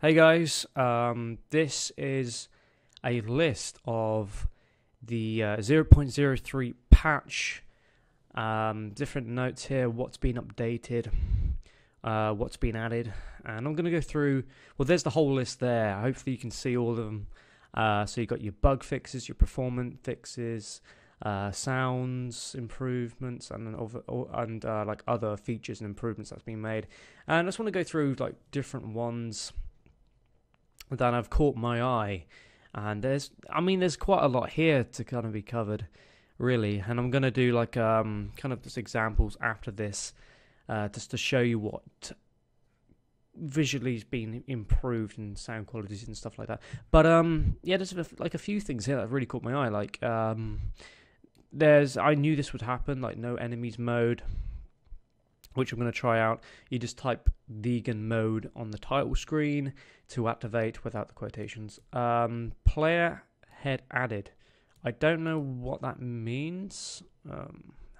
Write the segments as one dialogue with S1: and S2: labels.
S1: Hey guys, this is a list of the 0.03 patch, different notes here, what's been updated, what's been added, and I'm going to go through, well there's the whole list there, hopefully you can see all of them. So you've got your bug fixes, your performance fixes, sounds improvements, and like other features and improvements that's been made. And I just want to go through like different ones that have caught my eye, and there's quite a lot here to kind of be covered, really. And I'm gonna do like kind of just examples after this, just to show you what visually has been improved and sound qualities and stuff like that. But yeah, there's like a few things here that really caught my eye. Like I knew this would happen, like no enemies mode, which I'm going to try out. You just type vegan mode on the title screen to activate without the quotations. Player head added. I don't know what that means.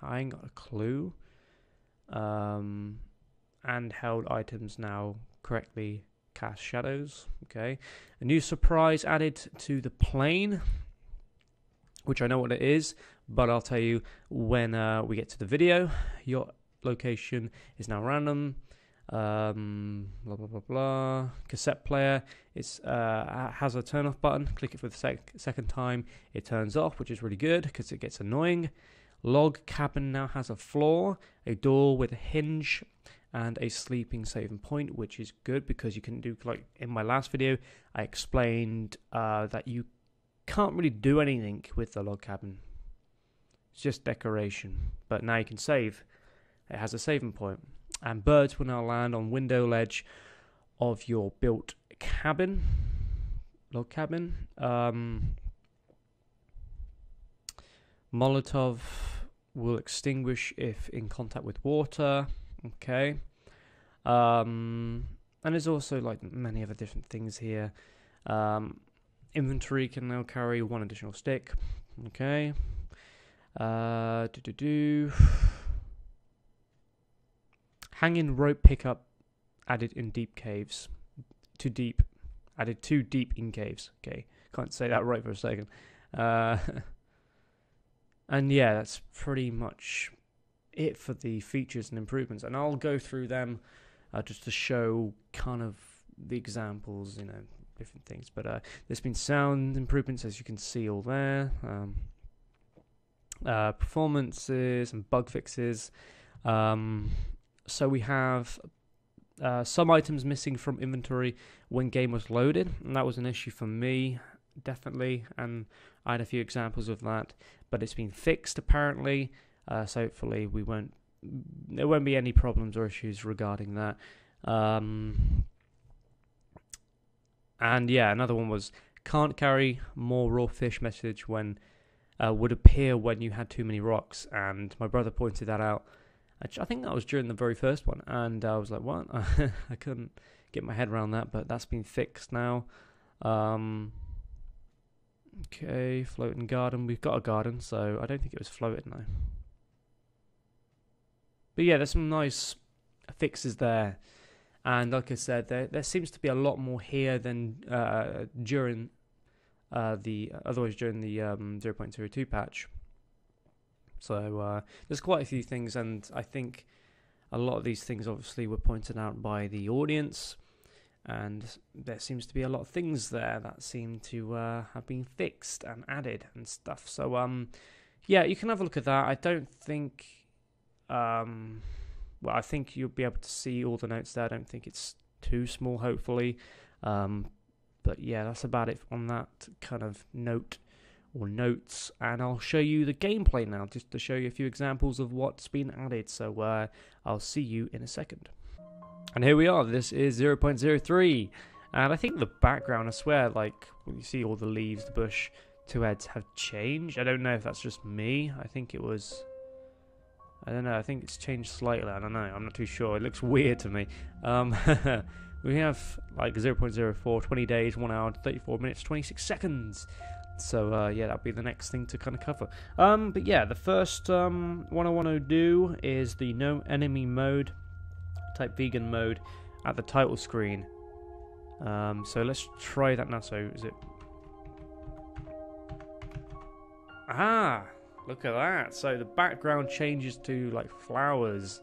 S1: I ain't got a clue. Handheld items now correctly cast shadows. Okay. A new surprise added to the plane, which I know what it is, but I'll tell you when we get to the video. Your location is now random. Blah blah blah blah. Cassette player, it's has a turn off button. Click it for the second time, it turns off, which is really good because it gets annoying. Log cabin now has a floor, a door with a hinge, and a sleeping saving point, which is good because you can do, like in my last video I explained that you can't really do anything with the log cabin. It's just decoration, but now you can save. It has a saving point. And birds will now land on window ledge of your built cabin. Log cabin. Molotov will extinguish if in contact with water. Okay. And there's also like many other different things here. Inventory can now carry one additional stick. Okay. Hanging rope pickup added in deep caves. Too deep. Added too deep in caves. Okay. Can't say that right for a second. And yeah, that's pretty much it for the features and improvements. And I'll go through them just to show kind of the examples, you know, different things. But there's been sound improvements, as you can see all there. Performances and bug fixes. So we have some items missing from inventory when game was loaded, and that was an issue for me, definitely, and I had a few examples of that, but it's been fixed apparently, so hopefully there won't be any problems or issues regarding that. And yeah, another one was can't carry more raw fish message when would appear when you had too many rocks, and my brother pointed that out. I think that was during the very first one, and I was like, what? I couldn't get my head around that, but that's been fixed now. Okay, floating garden. We've got a garden, so I don't think it was floated now. But yeah, there's some nice fixes there. And like I said, there seems to be a lot more here than during the 0.02 patch. So there's quite a few things, and I think a lot of these things obviously were pointed out by the audience, and there seems to be a lot of things there that seem to have been fixed and added and stuff. So yeah, you can have a look at that. I don't think I think you'll be able to see all the notes there. I don't think it's too small, hopefully. But yeah, that's about it on that kind of note or notes, and I'll show you the gameplay now, just to show you a few examples of what's been added. So I'll see you in a second. And here we are. This is 0.03, and I think the background, I swear, like when you see all the leaves, the bush, two heads have changed. I don't know if that's just me. I think it's changed slightly. I don't know. I'm not too sure. It looks weird to me. We have like 0.04, 20 days, 1 hour, 34 minutes, 26 seconds. So yeah, that'll be the next thing to kind of cover. But yeah, the first one I want to do is the no enemy mode. Type vegan mode at the title screen. So let's try that now. So is it? Ah, look at that. So the background changes to like flowers,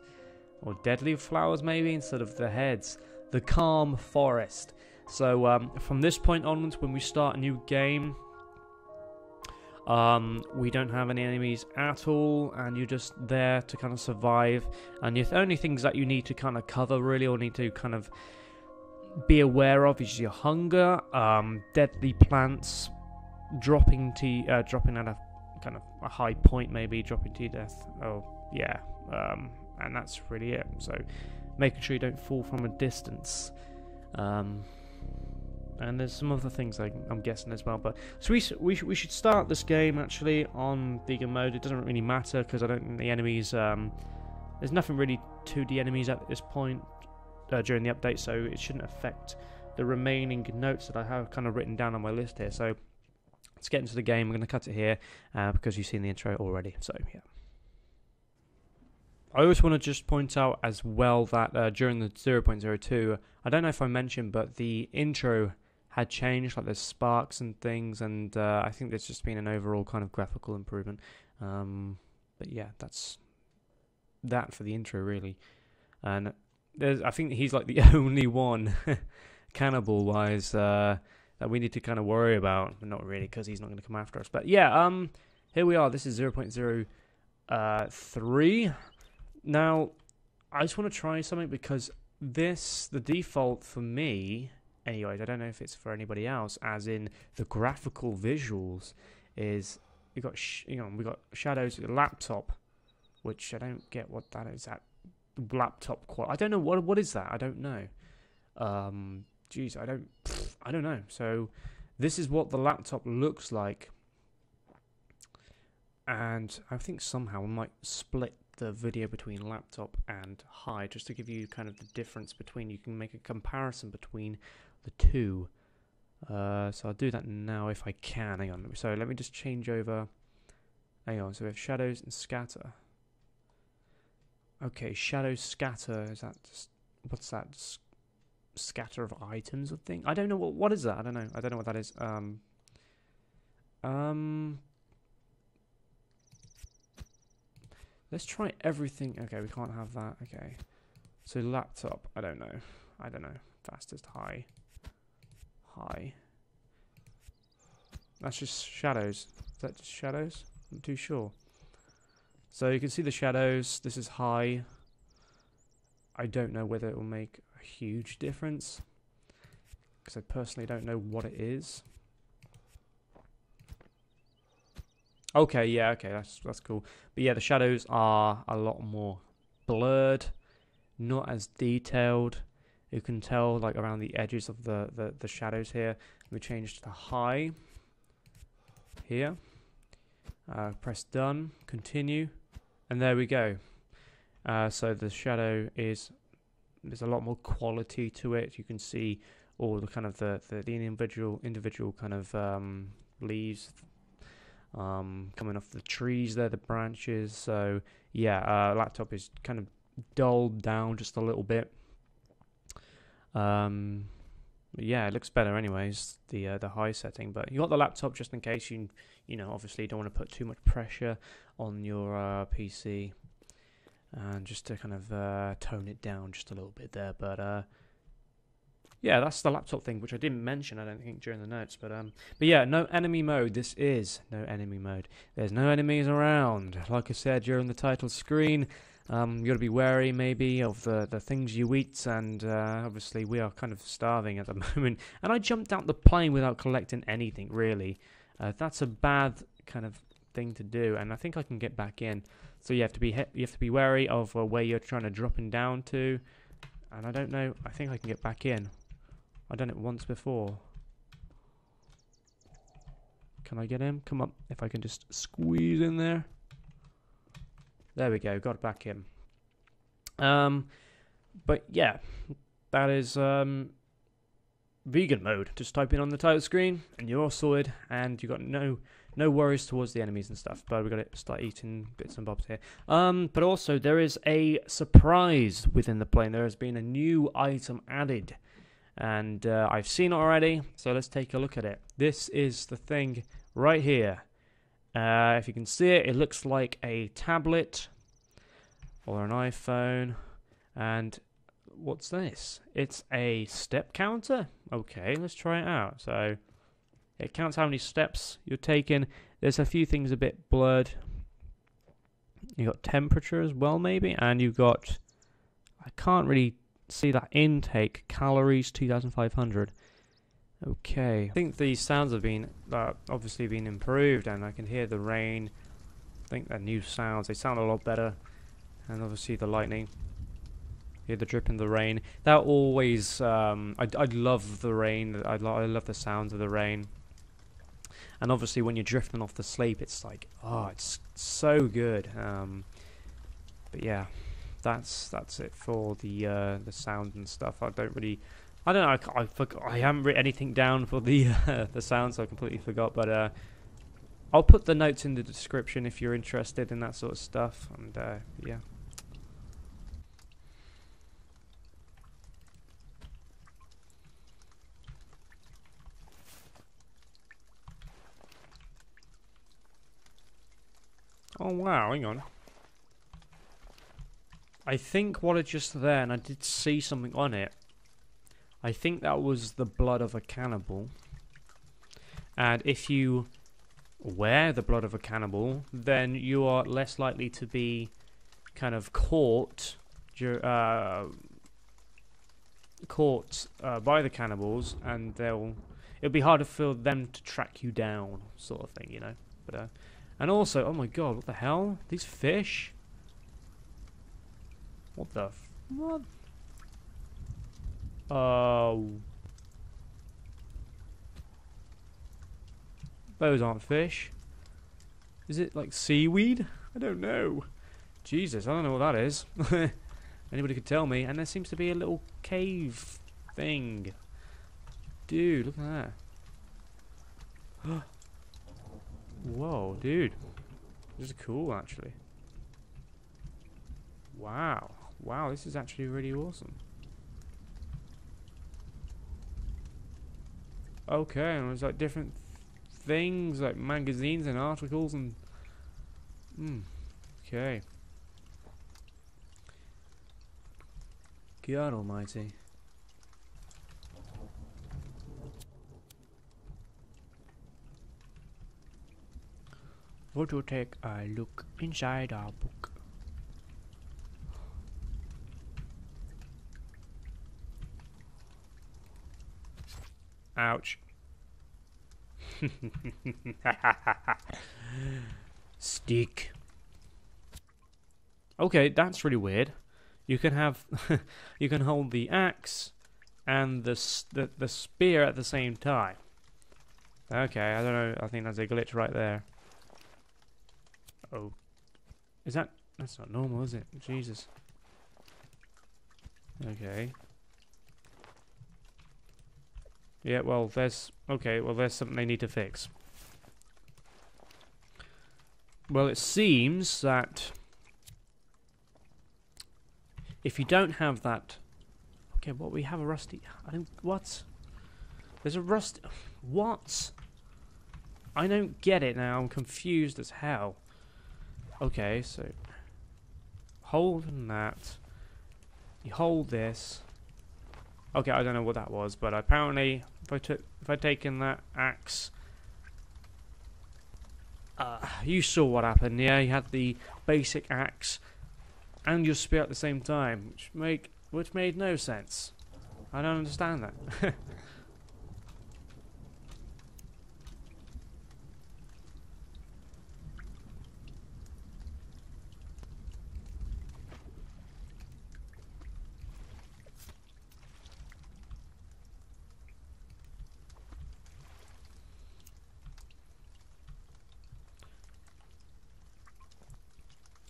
S1: or deadly flowers maybe, instead of the heads. The calm forest. So from this point onwards, when we start a new game, we don't have any enemies at all, and you're just there to kind of survive. And the only things that you need to kind of cover, really, or need to kind of be aware of, is your hunger, deadly plants, dropping at a kind of a high point, maybe dropping to your death. Oh yeah, and that's really it. So making sure you don't fall from a distance. And there's some other things I'm guessing as well. But so we should start this game actually on vegan mode. It doesn't really matter because I don't think the enemies. There's nothing really to the enemies at this point during the update, so it shouldn't affect the remaining notes that I have kind of written down on my list here. So let's get into the game. I'm going to cut it here because you've seen the intro already. So yeah. I always want to just point out as well that during the 0.02, I don't know if I mentioned, but the intro had changed, like there's sparks and things, and I think there's just been an overall kind of graphical improvement. But yeah, that's that for the intro, really. And I think he's like the only one, cannibal-wise, that we need to kind of worry about. But not really, because he's not going to come after us. But yeah, here we are. This is 0.03. Now, I just want to try something because the default for me, anyways, I don't know if it's for anybody else, as in the graphical visuals, is we got shadows, laptop, which I don't get what that is. That laptop quality, I don't know what is that. I don't know. Geez, I don't know. So this is what the laptop looks like, and I think somehow I might split the video between laptop and high just to give you kind of the difference between. You can make a comparison between the two. So I'll do that now if I can. Hang on. So let me just change over. Hang on. So we have shadows and scatter. Okay, shadows scatter. Is that just, what's that? Scatter of items or thing? I don't know what is that. I don't know what that is. Let's try everything. Okay, we can't have that. Okay. So laptop, I don't know. Fastest, high. That's just shadows. Is that just shadows? I'm not too sure. So you can see the shadows. This is high. I don't know whether it will make a huge difference, because I personally don't know what it is. Okay, yeah, okay, that's cool. But yeah, the shadows are a lot more blurred, not as detailed. You can tell like around the edges of the shadows here. We change to high here. Press done, continue, and there we go. So the shadow there's a lot more quality to it. You can see all the kind of the individual kind of leaves coming off the trees there, the branches. So yeah, laptop is kind of dulled down just a little bit. Yeah, it looks better anyways, the high setting. But you got the laptop just in case you obviously don't want to put too much pressure on your PC, and just to kind of tone it down just a little bit there. But yeah, that's the laptop thing, which I didn't mention, I don't think, during the notes. But yeah, no enemy mode. This is no enemy mode. There's no enemies around. Like I said during the title screen, you got to be wary maybe of the things you eat, and obviously we are kind of starving at the moment. And I jumped out the plane without collecting anything really. That's a bad kind of thing to do, and I think I can get back in. So you have to be wary of where you're trying to dropping down to. And I don't know. I think I can get back in. I've done it once before. Can I get him? Come on. If I can just squeeze in there. There we go. Got back in. But yeah, that is vegan mode. Just type in on the title screen and you're all sorted, and you got no worries towards the enemies and stuff. But we've got to start eating bits and bobs here. But also there is a surprise within the plane. There has been a new item added. and I've seen it already, so let's take a look at it. This is the thing right here. If you can see it, it looks like a tablet or an iPhone. And what's this? It's a step counter? Okay, let's try it out. So it counts how many steps you're taking. There's a few things a bit blurred. You got temperature as well, maybe, and you've got, I can't really see that intake, calories 2,500. Okay, I think these sounds have been obviously been improved, and I can hear the rain. I think they're new sounds, they sound a lot better, and obviously the lightning. Hear the drip in the rain. That always, I love the rain. I love the sounds of the rain. And obviously when you're drifting off to sleep, it's like, oh, it's so good. But yeah, that's it for the sound and stuff. I don't know. I haven't written anything down for the the sound, so I completely forgot. But I'll put the notes in the description if you're interested in that sort of stuff. And yeah. Oh wow, hang on. I think what I just there, and I did see something on it. I think that was the blood of a cannibal. And if you wear the blood of a cannibal, then you are less likely to be kind of caught by the cannibals, and it'll be harder for them to track you down, sort of thing, you know. But and also, oh my god, what the hell? These fish? What the what? Those aren't fish. Is it like seaweed? I don't know. Jesus, I don't know what that is. Anybody could tell me. And there seems to be a little cave thing. Dude, look at that. Whoa, dude. This is cool, actually. Wow. Wow, this is actually really awesome. Okay, and there's like different things, like magazines and articles and... okay. God almighty. What to take a look inside our book. Ouch. Stick. Okay, that's really weird. You can have, you can hold the axe and the spear at the same time. Okay, I don't know. I think that's a glitch right there. Oh, is that's not normal, is it? Jesus. Okay. Yeah, well, there's something they need to fix. Well, it seems that if you don't have that... Okay, what, we have a rusty... what? There's a rust... What? I don't get it now, I'm confused as hell. Okay, so... holding that... You hold this... Okay, I don't know what that was, but apparently, if I'd taken that axe, you saw what happened. Yeah, you had the basic axe and your spear at the same time, which made no sense. I don't understand that.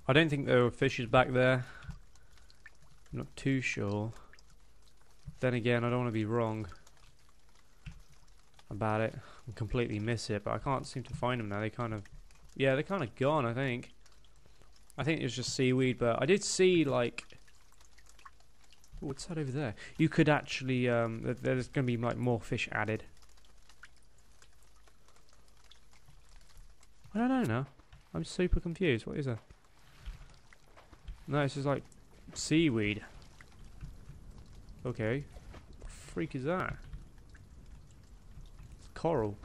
S1: I don't think there were fishes back there. I'm not too sure. Then again, I don't want to be wrong about it and completely miss it, but I can't seem to find them now. They kind of... yeah, they're kind of gone, I think. I think it was just seaweed, but I did see, like... What's that over there? You could actually, there's going to be like more fish added. I don't know now. I'm super confused. What is that? No, this is like seaweed. Okay. What the freak is that? It's coral.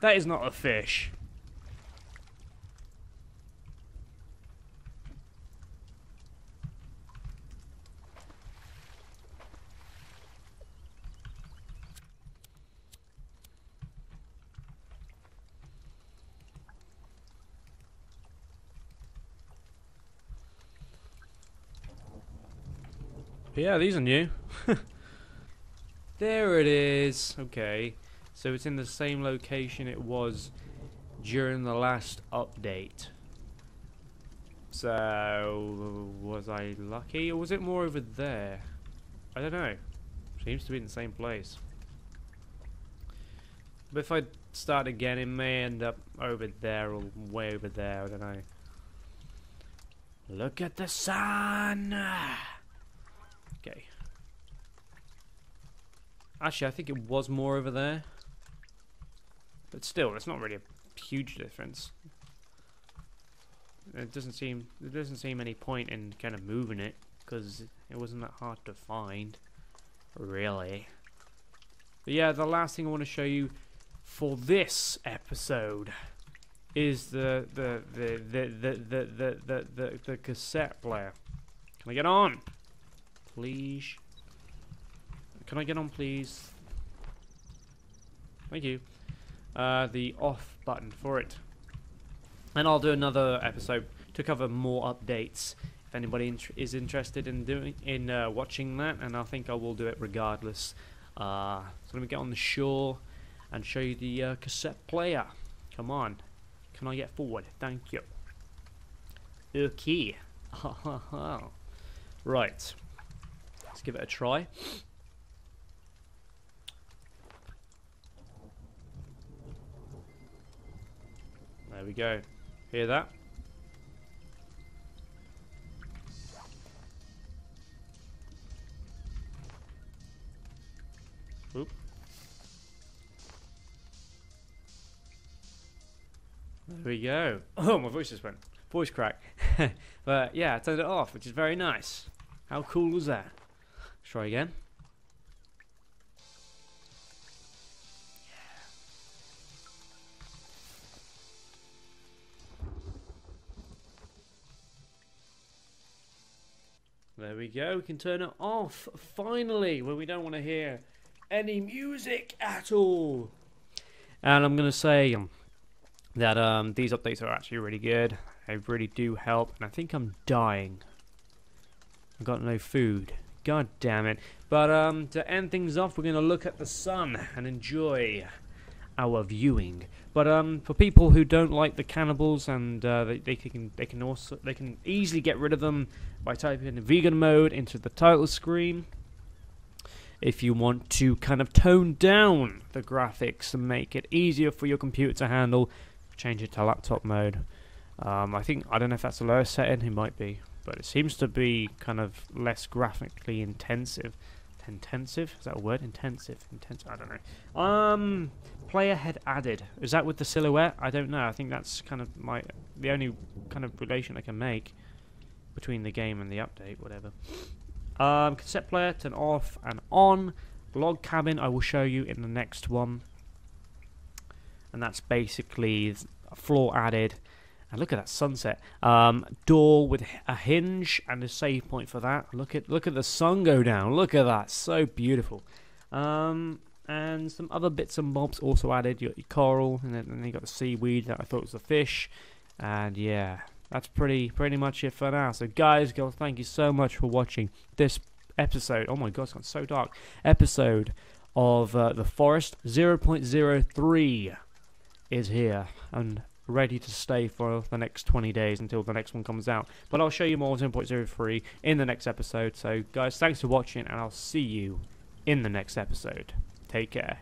S1: That is not a fish. Yeah, these are new. There it is. Okay. So it's in the same location it was during the last update. So, was I lucky? Or was it more over there? I don't know. Seems to be in the same place. But if I start again, it may end up over there or way over there. I don't know. Look at the sun! Okay. Actually, I think it was more over there. But still, it's not really a huge difference. There doesn't seem any point in kind of moving it, because it wasn't that hard to find, really. But yeah, the last thing I want to show you for this episode is the cassette player. Can I get on? Please. Can I get on, please? Thank you. The off button for it. And I'll do another episode to cover more updates if anybody is interested in watching that, and I think I will do it regardless. So let me get on the shore and show you the cassette player. Come on. Can I get forward? Thank you. Okay. Right. Let's give it a try. There we go. Hear that? Oop. There we go. Oh, my voice just went. Voice crack. But yeah, I turned it off, which is very nice. How cool was that? Let's try again. There we go, we can turn it off, finally, when we don't want to hear any music at all. And I'm going to say that these updates are actually really good. They really do help, and I think I'm dying. I've got no food. God damn it. But to end things off, we're going to look at the sun and enjoy our viewing. But for people who don't like the cannibals, and they can easily get rid of them by typing in vegan mode into the title screen. If you want to kind of tone down the graphics and make it easier for your computer to handle, change it to laptop mode. I don't know if that's the lowest setting, it might be, but it seems to be kind of less graphically intensive. Intensive? Is that a word? Intensive. I don't know. Player head added. Is that with the silhouette? I don't know. I think that's kind of the only kind of relation I can make between the game and the update, whatever. Cassette player, turn off and on. Log cabin, I will show you in the next one. And that's basically a floor added. And look at that sunset. Door with a hinge and a save point for that. Look at the sun go down. Look at that, so beautiful. And some other bits and bobs also added. You got your coral, and then you got the seaweed that I thought was the fish. And yeah, that's pretty much it for now. So guys, girls, thank you so much for watching this episode. Oh my god, it's gone so dark. Episode of The Forest 0.03 is here and ready to stay for the next 20 days until the next one comes out. But I'll show you more 0.03 in the next episode. So guys, thanks for watching, and I'll see you in the next episode. Take care.